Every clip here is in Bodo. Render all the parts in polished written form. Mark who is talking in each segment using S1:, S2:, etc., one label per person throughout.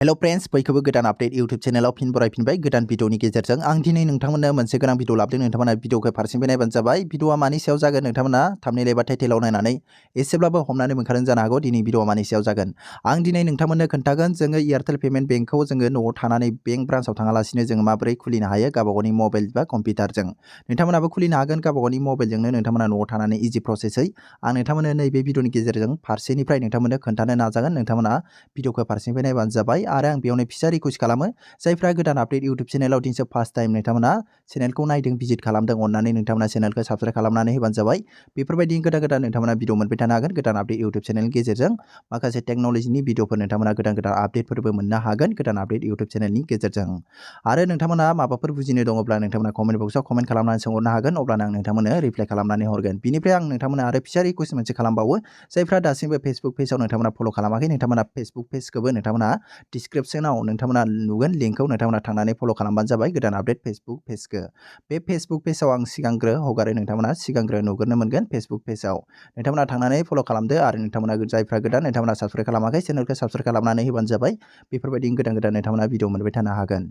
S1: हेलो फ्रेंड्स, बयखौबो गोदान आपडेट यूट्यूब चैनलाव फिन बरायफिनबाय गोदान भिडिअनि गेजेरजों आं दिनै नोंथांमोननो मोनसे गोनां भिडिअ लाबोदों। नोंथांमोना भिडिअखौ फारसेनिफ्राय नायबानो जाबाय। भिडिअआ मानि सायाव जागोन नोंथांमोना थाम्बनेल एबा टाइटेलाव नायनानै एसेब्लाबो हमनानै मोनखादों जानो हागौ दिनै भिडिअआ मानि सायाव जागोन। आं दिनै नोंथांमोननो खोन्थागोन जोङो एयारटेल पेमेन्ट बेंकखौ जोङो न'आव थानानै बेंक ब्रान्चआव थाङालासिनो जोङो माबोरै खुलिनो हायो गावबागावनि मबाइल बा कम्पिउटारजों। नोंथांमोनाबो खुलिनो हागोन गावबागावनि मबाइलजोंनो नोंथांमोना न'आव थानानै इजि प्रसेसै। आं नोंथांमोननो नैबे भिडिअनि गेजेरजों फारसेनिफ्राय नोंथांमोननो खोन्थानो नाजागोन। नोंथांमोना भिडिअखौ फारसेनिफ्राय नायबानो जाबाय आरो आं बेयावनो फिसा रिक्वेस्ट खालामो जायफ्रा गोदान आपडेट यूट्यूब चैनलाव दिनैसो फार्स्ट टाइम नोंथांमोना चैनलखौ नायदों भिजिट खालामदों अन्नानै नोंथांमोना चैनलखौ साबस्क्राइब खालामनानै होबानो जाबाय। बेफोरबायदि गोदान नोंथांमोना भिडिअ मोनबाय थानो हागोन गोदान आपडेट यूट्यूब चैनलनि गेजेरजों माखासे टेक्न'लजिनि भिडिअफोर नोंथांमोना गोदान आपडेटफोरबो मोननो हागोन गोदान आपडेट यूट्यूब चैनलनि गेजेरजों। आरो नोंथांमोना माबाफोर बुजिनो दङब्ला नोंथांमोना कमेन्ट बक्सआव कमेन्ट खालामनानै सोंहरनो हागोन अब्लानो आं नोंथांमोननो रिप्लाइ खालामनानै हरगोन। बिनिफ्राय आं नोंथांमोना आरो फिसा रिक्वेस्ट मोनसे खालामबावो जायफ्रा दासिमबो फेसबुक पेजआव नोंथांमोना फल' खालामाखै नोंथांमोना फेसबुक पेजखौबो नोंथांमोना डिसक्रिप्शनाव नोंथांमोना नुगोन लिंकखौ नोंथांमोना थांनानै फल' खालामबानो जाबाय गोदान आपडेट फेसबुक पेजखौ। बे फेसबुक पेजआव आं सिगांग्रो हगारो नोंथांमोना सिगांग्रो नुग्रोनो मोनगोन फेसबुक पेजआव। नोंथांमोना थांनानै फल' खालामदो आरो नोंथांमोना जायफ्रा गोदान नोंथांमोना साबस्क्राइब खालामाखै चैनेलखौ साबस्क्राइब खालामनानै होबानो जाबाय। बेफोरबायदि गोदान नोंथांमोना भिडिअ मोनबाय थानो हागोन।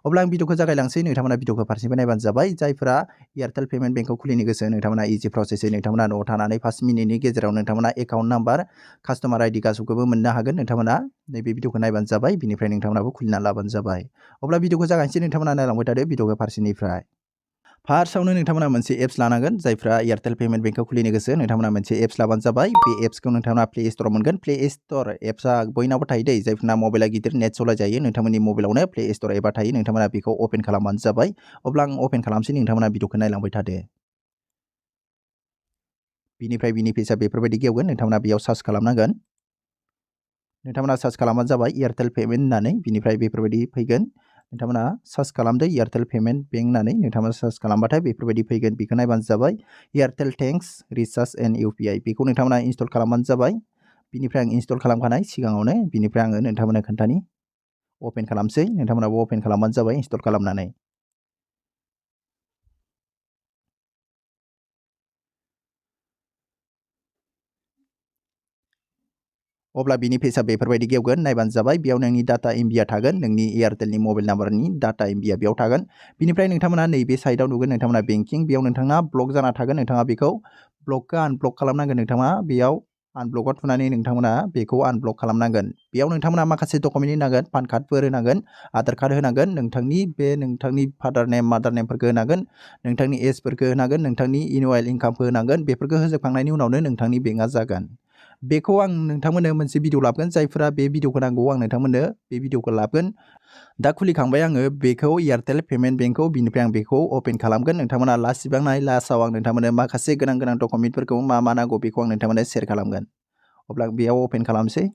S1: अब्ला आं भिडिअखौ जागायलांसै नोंथांमोना भिडिअखौ फारसेनिफ्राय नायबानो जाबाय। जायफ्रा एयारटेल पेमेन्ट बेंकखौ खुलिनो गोसो नोंथांमोना इजि प्रसेसै नोंथांमोना न'आव थानानै 5 मिनिटनि गेजेराव नोंथांमोना एकाउन्ट नाम्बार कास्टमार आइडि गासैखौबो मोननो हागोन। नोंथांमोना नैबे भिडिअखौ नायबानो जाबाय बिनिफ्राय नोंथांमोनाबो खुलिना लाबानो जाबाय। अब्ला भिडिअखौ जागायनोसै नोंथांमोना नायलांबाय थादो भिडिअखौ फारसेनिफ्राय। फार्स्टआवनो नोंथांमोना मोनसे एप्स लानांगोन जायफ्रा एयारटेल पेमेन्ट बेंकखौ खुलिनो गोसो नोंथांमोना मोनसे एप्स लाबानो जाबाय। बे एप्सखौ नोंथांमोना प्ले स्ट'राव मोनगोन। प्ले स्ट'र एप्सआ बयनावबो थायो दै जायफोरना मबाइला गिदिर नेट सालायजायो नोंथांमोननि मबाइलावनो प्ले स्ट'र एपआ थायो नोंथांमोना बेखौ अपेन खालामबानो जाबाय। अब्ला आं अपेन खालामसै नोंथांमोना भिडिअखौ नायलांबाय थादो। बिनि पेजआ बेफोरबायदि गेवगोन नोंथांमोना बेयाव सार्च खालामनांगोन। नोंथांमोना सार्च खालामबानो जाबाय एयारटेल पेमेन्ट होननानै बिनिफ्राय बेफोरबायदि फैगोन। नोंथांमोना सार्च खालामदो एयारटेल पेमेन्ट बेंक होननानै नोंथांमोना सार्च खालामबाथाय बेफोरबायदि फैगोन बेखौ नायबानो जाबाय। Airtel thanks recharge and UPI बेखौ नोंथांमोना इनस्टल खालामबानो जाबाय। बिनिफ्राय आं इनस्टल खालामखानाय सिगाङावनो बिनिफ्राय आङो नोंथांमोननो खोन्थानि अपेन खालामसै नोंथांमोनाबो अपेन खालामबानो जाबाय इनस्टल खालामनानै। अब्ला बिनि पेजआ बेफोरबायदि गेवगोन नायबानो जाबाय। बेयाव नोंनि डाटा एमबिआ थागोन नोंनि एयारटेलनि मबाइल नाम्बारनि डाटा एमबिआ बेयाव थागोन। बिनिफ्राय नोंथांमोना नैबे साइडआव नुगोन नोंथांमोना बेंकिं बेयाव नोंथांना ब्लक जाना थागोन नोंथाङा बेखौ ब्लकखौ आनब्लक खालामनांगोन। नोंथाङा बेयाव आनब्लकआव थुनानै नोंथांमोना बेखौ आनब्लक खालामनांगोन। बेयाव नोंथांमोना माखासे डकुमेन्ट होनांगोन पान कार्डफोर होनांगोन आधार कार्ड होनांगोन नोंथांनि फादार नेम मादार नेमफोरखौ होनांगोन नोंथांनि एजफोरखौ होनांगोन नोंथांनि एनुवेल इनकामखौ होनांगोन। बेफोरखौ होजोबखांनायनि उनावनो नोंथांनि बेंकआ जागोन। बेखौ आं नोंथांमोननो मोनसे भिडिअ लाबोगोन जायफोरा बे भिडिअखौ नांगौ आं नोंथांमोननो बे भिडिअखौ लाबोगोन। दा खुलिखांबाय आङो बेखौ एयारटेल पेमेन्ट बेंकखौ बिनिफ्राय आं बेखौ अपेन खालामगोन। नोंथांमोना लास्टसिबांहाय लास्टआव आं नोंथांमोननो माखासे गोनां डकुमेन्टफोरखौ मा नांगौ बेखौ आं नोंथांमोननो शेयार खालामगोन। अब्ला आं बेयाव अपेन खालामसै।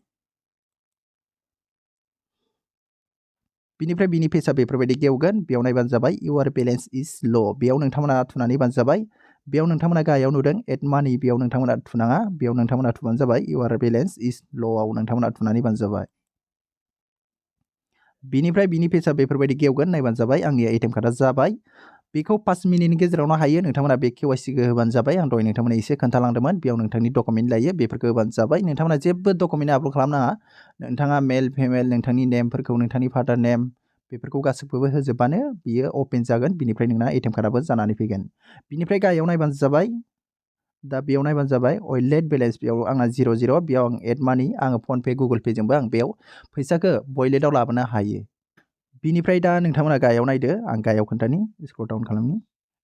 S1: बिनिफ्राय बिनि पेजआ बेफोरबायदि गेवगोन बेयाव नायबानो जाबाय इउआर बेलेन्स इज ल' बेयाव नोंथांमोना थुनानै होबानो जाबाय। बेयाव नोंथांमोना गाहायाव नुदों एड मानि बेयाव नोंथांमोना थुनाङा बेयाव नोंथांमोना थुबानो जाबाय इउआर बेलेन्स इज ल'आव नोंथांमोना थुनानै होबानो जाबाय। बिनिफ्राय बिनि पेजआ बेफोरबायदि गेवगोन नायबानो जाबाय आंनि एटिएम कार्डआ जाबाय। बेखौ 5 मिनिटनि गेजेरावनो हायो नोंथांमोना बे केवाइसिखौ होबानो जाबाय। आं दहाय नोंथांमोना एसे खोन्थालांदोंमोन बेयाव नोंथांनि डकुमेन्ट लायो बेफोरखौ होबानो जाबाय। नोंथांमोना जेबो डकुमेन्ट आपल'ड खालामनाङा नोंथाङा मेल फिमेल नोंथांनि नेमफोरखौ नोंथांनि फादार नेम बेफोरखौ गासैखौबो होजोबबानो बियो अपेन जागोन। बिनिफ्राय नोंना एटिएम कार्डआबो जानानै फैगोन। बिनिफ्राय गाहायाव नायबानो जाबाय। दा बेयाव नायबानो जाबाय वालेट बेलेन्स बेयाव आंना 00 बेयाव आं एड मानि आङो फनपे गुगल पेजोंबो आं बेयाव फैसाखौ वालेटआव लाबोनो हायो। बिनिफ्राय दा नोंथांमोना गाहायाव नायदो आं गाहायाव खोन्थानि स्क्रल डाउन खालामनि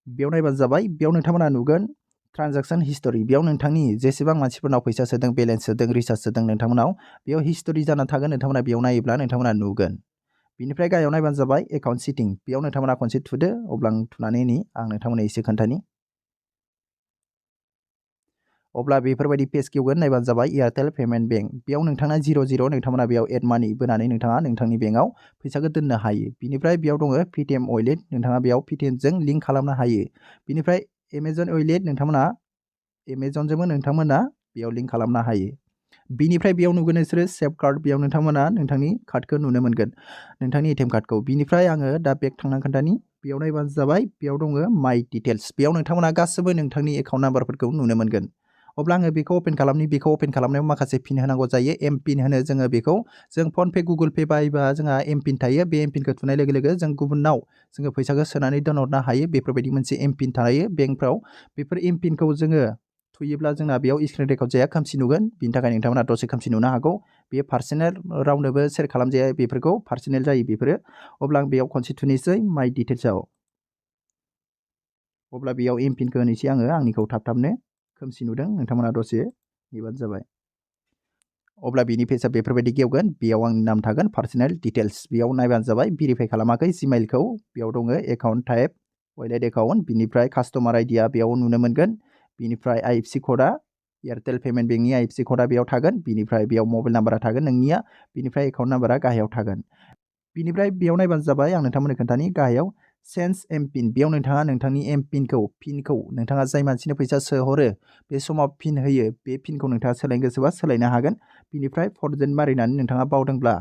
S1: बेयाव नायबानो जाबाय। बेयाव नोंथांमोना नुगोन ट्रान्जेक्शन हिस्टरि बेयाव नोंथांनि जेसेबां मानसिफोरनाव फैसा सोदों बेलेन्स सोदों रिचार्ज सोदों नोंथांमोनाव बेयाव हिस्टरि जानानै थागोन। नोंथांमोना बेयाव नायोब्ला नोंथांमोना नुगोन। बिनिफ्राय गाहायाव नायबानो जाबाय एकाउन्ट सेटिं बेयाव नोंथांमोना खनसे थुदो अब्ला आं थुनानै आं नोंथांमोननो एसे खोन्थानि। अब्ला बेफोरबायदि पेज गेवगोन नायबानो जाबाय एयारटेल पेमेन्ट बेंक बेयाव नोंथांना 00 नोंथांमोना बेयाव एड मानि बोनानै नोंथाङा नोंथांनि बेंकआव फैसाखौ दोननो हायो। बिनिफ्राय बेयाव दङ पेटिएम वालेट नोंथाङा बेयाव पेटिएमजों लिंक खालामनो हायो। बिनिफ्राय एमाजन वालेट नोंथांमोना एमाजनजोंबो नोंथांमोना बेयाव लिंक खालामनो हायो। बिनिफ्राय बेयाव नुगोन नोंसोरो सेभ कार्ड बेयाव नोंथांमोना नोंथांनि कार्डखौ नुनो मोनगोन नोंथांनि एटिएम कार्डखौ। बिनिफ्राय आङो दा बेक थांना खोन्थानि बेयाव नायबानो जाबाय बेयाव दङ माइ डिटेल्स बेयाव नोंथांमोना गासैबो नोंथांनि एकाउन्ट नाम्बारफोरखौ नुनो मोनगोन। अब्ला आङो बेखौ अपेन खालामनायाव माखासे पिन होनांगौ जायो एम पिन होनो जोङो बेखौ जों फन पे गुगल पे बाहायबा जोंहा एम पिन थायो बे एम पिनखौ थुनाय लोगो लोगो जों गुबुनाव जोङो फैसाखौ सोनानै दोनहरनो हायो बेफोरबायदि मोनसे एम पिन थायो बेंकफ्राव बेफोर एम पिनखौ जोङो थुयोब्ला जोंना बेयाव स्क्रिन रेकर्ड जाया खोमसि नुगोन बिनि थाखाय नोंथांमोना दसे खोमसि नुनो हागौ बेयो पार्सनेल रावनोबो शेयार खालामजाया बेफोरखौ पार्सनेल जायो बेफोरो अब्ला आं बेयाव खनसे थुनोसै माइ डिटेल्सआव अब्ला बेयाव एम पिनखौ होनोसै आङो आंनिखौ थाबनो खोमसि नुदों नोंथांमोना दसे नेबानो जाबाय अब्ला बिनि पेजआ बेफोरबायदि गेवगोन बेयाव आंनि नाम थागोन पार्सनेल डिटेल्स बेयाव नायबानो जाबाय भेरिफाइ खालामाखै जिमेइलखौ बेयाव दङ एकाउन्ट टाइप वालेट एकाउन्ट बिनिफ्राय कास्टमार आइडिया बेयाव नुनो मोनगोन बिनिफ्राय आइएफसि क'डा एयारटेल पेमेन्ट बेंकनि आइएफसि क'डा बेयाव थागोन बिनिफ्राय बेयाव मबाइल नाम्बारा थागोन नोंनिया बिनिफ्राय एकाउन्ट नाम्बारा गाहायाव थागोन बिनिफ्राय बेयाव नायबानो जाबाय आं नोंथांमोननो खोन्थानि गाहायाव सेन्स एम पिन बेयाव नोंथाङा नोंथांनि एम पिनखौ नोंथाङा जाय मानसिनो फैसा सोहरो बे समाव पिन होयो बे पिनखौ नोंथाङा सोलायनो गोसोबा सोलायनो हागोन बिनिफ्राय फरजेन मारिनानै नोंथाङा बावदोंब्ला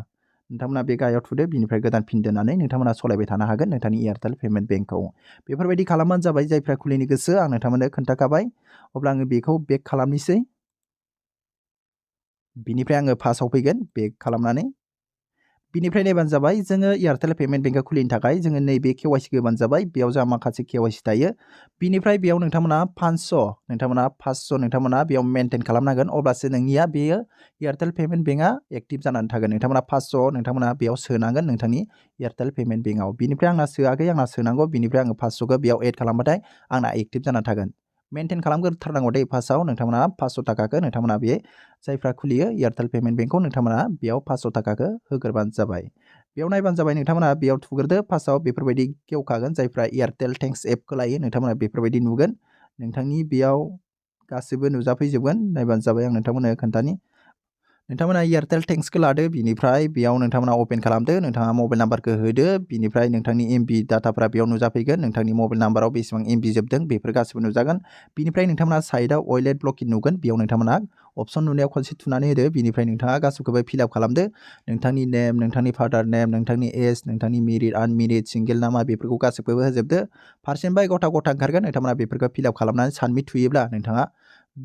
S1: नोंथांमोना बे गाहायाव थुदो बिनिफ्राय गोदान पिन दोननानै नोंथांमोना सलायबाय थानो हागोन नोंथांनि एयारटेल पेमेन्ट बेंकखौ बेफोरबायदि खालामबानो जाबाय जायफ्रा खुलिनो गोसो आं नोंथांमोननो खोन्थाखाबाय अब्ला आङो बेखौ बेक खालामनोसै बिनिफ्राय आङो फार्स्टआव फैगोन बेक खालामनानै बिनिफ्राय नायबानो जाबाय जोङो एयारटेल पेमेन्ट बेंकखौ खुलिनो थाखाय जोङो नैबे केवाइसि होबानो जाबाय बेयाव जोंहा माखासे केवाइसि थायो बिनिफ्राय बेयाव नोंथांमोना 500 नोंथांमोना बेयाव मेनटेन खालामनांगोन अब्लासो नोंनिया बेयो एयारटेल पेमेन्ट बेंकआ एक्टिभ जानानै थागोन नोंथांमोना 500 नोंथांमोना बेयाव सोनांगोन नोंथांनि एयारटेल पेमेन्ट बेंकआव बिनिफ्राय आंना सोआखै आंना सोनांगौ बिनिफ्राय आङो 500खौ बेयाव एड खालामबाथाय आंना एक्टिभ जाना थागोन मेनटेन खालामग्रोथारनांगौ दे फार्स्टआव नोंथांमोना 500 थाखाखौ नोंथांमोना बे जायफ्रा खुलियो एयारटेल पेमेन्ट बेंकखौ नोंथांमोना बेयाव 500 थाखाखौ होग्रोबानो जाबाय बेयाव नायबानो जाबाय नोंथांमोना बेयाव थुग्रोदो फार्स्टआव बेफोरबायदि गेवखागोन जायफ्रा एयारटेल थेंक्स एपखौ लायो नोंथांमोना बेफोरबायदि नुगोन नोंथांनि बेयाव गासिबो नुजाफैजोबगोन नायबानो जाबाय आं नोंथांमोननो खोन्थानि नोंथांमोना एयारटेल थेंक्सखौ लादो बिनिफ्राय बेयाव नोंथांमोना अपेन खालामदो नोंथाङा मबाइल नाम्बारखौ होदो बिनिफ्राय नोंथांनि एमबि डाटाफ्रा बेयाव नुजाफैगोन नोंथांनि मबाइल नाम्बाराव बेसेबां एमबि जोबदों बेफोर गासिबो नुजागोन बिनिफ्राय नोंथांमोना साइडआव वालेट ब्लकिं नुगोन बेयाव नोंथांमोना अपसन नुनायाव खनसे थुनानै होदो बिनिफ्राय नोंथाङा गासिबोखौबो फिलआप खालामदो नोंथांनि नेम नोंथांनि फादार नेम नोंथांनि एज नोंथांनि मेरिड आनमेरिड सिंगेल नामा बेफोरखौ गासिबोखौबो होजोबदो फारसेनिफ्राय गथा ओंखारगोन नोंथांमोना बेफोरखौ फिलआप खालामनानै साबमिट थुयोब्ला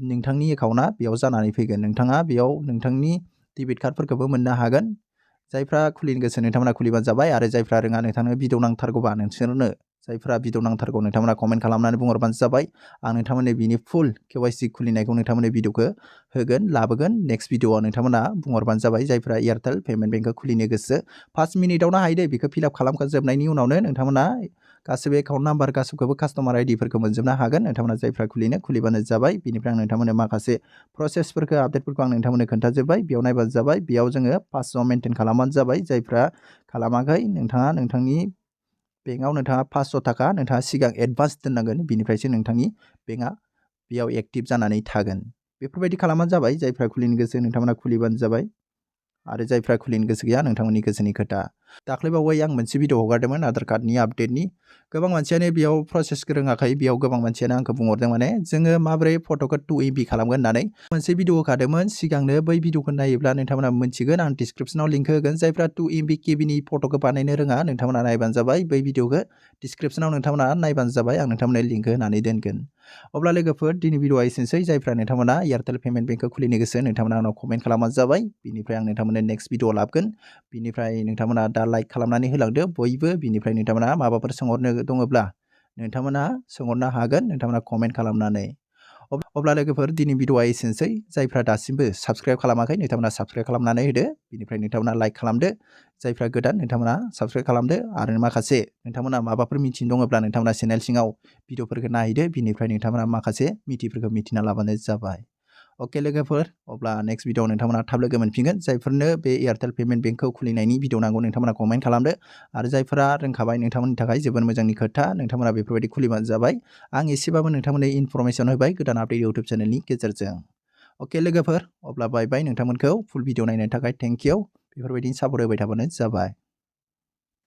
S1: नोंथांनि एकाउन्टआ बेयाव जानानै फैगोन नोंथाङा बेयाव नोंथांनि डेबिट कार्डफोरखौबो मोननो हागोन जायफ्रा खुलिनो गोसो नोंथांमोना खुलिबानो जाबाय आरो जायफ्रा रोङा नोंथांनो भिडिअ नांथारगौबा नोंसोरनो जायफ्रा भिडिअ नांथारगौ नोंथांमोना कमेन्ट खालामनानै बुंहरबानो जाबाय आं नोंथांमोननो बिनि फुल केवाइसि खुलिनायखौ नोंथांमोननो भिडिअखौ होगोन लाबोगोन नेक्स्ट भिडिअआव नोंथांमोना बुंहरबानो जाबाय जायफ्रा एयारटेल पेमेन्ट बेंकखौ खुलिनो गोसो 5 मिनिटआवनो हायो दे बेखौ फिलआप खालामखाजोबनायनि उनावनो नोंथांमोना गासिबो एकाउन्ट नाम्बार गासिबोखौबो कास्टमार आइडिफोरखौ मोनजोबनो हागोन नोंथांमोना जायफ्रा खुलिबानो जाबाय बिनिफ्राय आं नोंथांमोननो माखासे प्रसेसफोरखौ आपडेटफोरखौ आं नोंथांमोननो खोन्थाजोब्बाय बेयाव नायबानो जाबाय बेयाव जोङो 500 मेनटेन खालामबानो जाबाय जायफ्रा खालामाखै नोंथाङा नोंथांनि बेंकआव नोंथाङा 500 थाखा नोंथाङा सिगां एडभान्स दोननांगोन बिनिफ्रायसो नोंथांनि बेंकआ बेयाव एक्टिभ जानानै थागोन बेफोरबायदि खालामबानो जाबाय जायफ्रा खुलिनो गोसो नोंथांमोना खुलिबानो जाबाय आरो जायफ्रा खुलिनो गोसो गैया नोंथांमोननि गोसोनि खोथा दाख्लैबावै आं मोनसे भिडिअ हगारदोंमोन आधार कार्डनि आपडेटनि गोबां मानसियानो बेयाव प्रसेसखौ रोङाखै बेयाव गोबां मानसियानो आंखौ बुंहरदों माने जोङो माबोरै फट'खौ 2 MB खालामगोन होननानै मोनसे भिडिअ होखादोंमोन सिगांनो बै भिडिअखौ नायोब्ला नोंथांमोना मोनथिगोन आं डिसक्रिपसनाव लिंक होगोन जायफ्रा 2 MB केबिनि फट'खौ बानायनो रोङा नोंथांमोना नायबानो जाबाय बै भिडिअखौ डिसक्रिपसनाव नोंथांमोना नायबानो जाबाय आं नोंथांमोननो लिंक होनानै दोनगोन अब्ला लोगोफोर दिनै भिडिअआ एसेनोसै जायफ्रा नोंथांमोना एयारटेल पेमेन्ट बेंकखौ खुलिनो गोसो नोंथांमोना आंनाव कमेन्ट खालामबानो जाबाय बिनिफ्राय आं नोंथांमोननो नेक्स्ट भिडिअ लाबोगोन बिनिफ्राय नोंथांमोना दा लाइक खालामनानै होलांदो बयबो बिनिफ्राय नोंथांमोना माबाफोर सोंहरनो दङब्ला नोंथांमोना सोंहरनो हागोन नोंथांमोना कमेन्ट खालामनानै अब्ला लोगोफोर दिनै भिडिअआ एसेनोसै जायफ्रा दासिमबो साबस्क्राइब खालामाखै नोंथांमोना साबस्क्राइब खालामनानै होदो बिनिफ्राय नोंथांमोना लाइक खालामदो जायफ्रा गोदान नोंथांमोना साबस्क्राइब खालामदो आरो माखासे नोंथांमोना माबाफोर मिथिनो दङब्ला नोंथांमोना चेनेल सिङाव भिडिअफोरखौ नायहैदो बिनिफ्राय नोंथांमोना माखासे मिथिफोरखौ मिथिना लाबानो जाबाय अके लोगोफोर अब्ला नेक्स्ट भिडिअआव नोंथांमोना थाब लोगो मोनफिनगोन जायफोरनो बे एयारटेल पेमेन्ट बेंकखौ खुलिनायनि भिडिअ नांगौ नोंथांमोना कमेन्ट खालामदो आरो जायफोरा रोंखाबाय नोंथांमोननि थाखाय जोबोर मोजांनि खोथा नोंथांमोना बेफोरबायदि खुलिबानो जाबाय आं एसेबाबो नोंथांमोननो इनफरमेसन होबाय गोदान आपडेट इउटुब चेनेलनि गेजेरजों अके लोगोफोर अब्ला बाय बाय नोंथांमोनखौ फुल भिडिअ नायनायनि थाखाय थेंक इउ बेफोरबायदिनो सापर्ट होबाय थाबानो जाबाय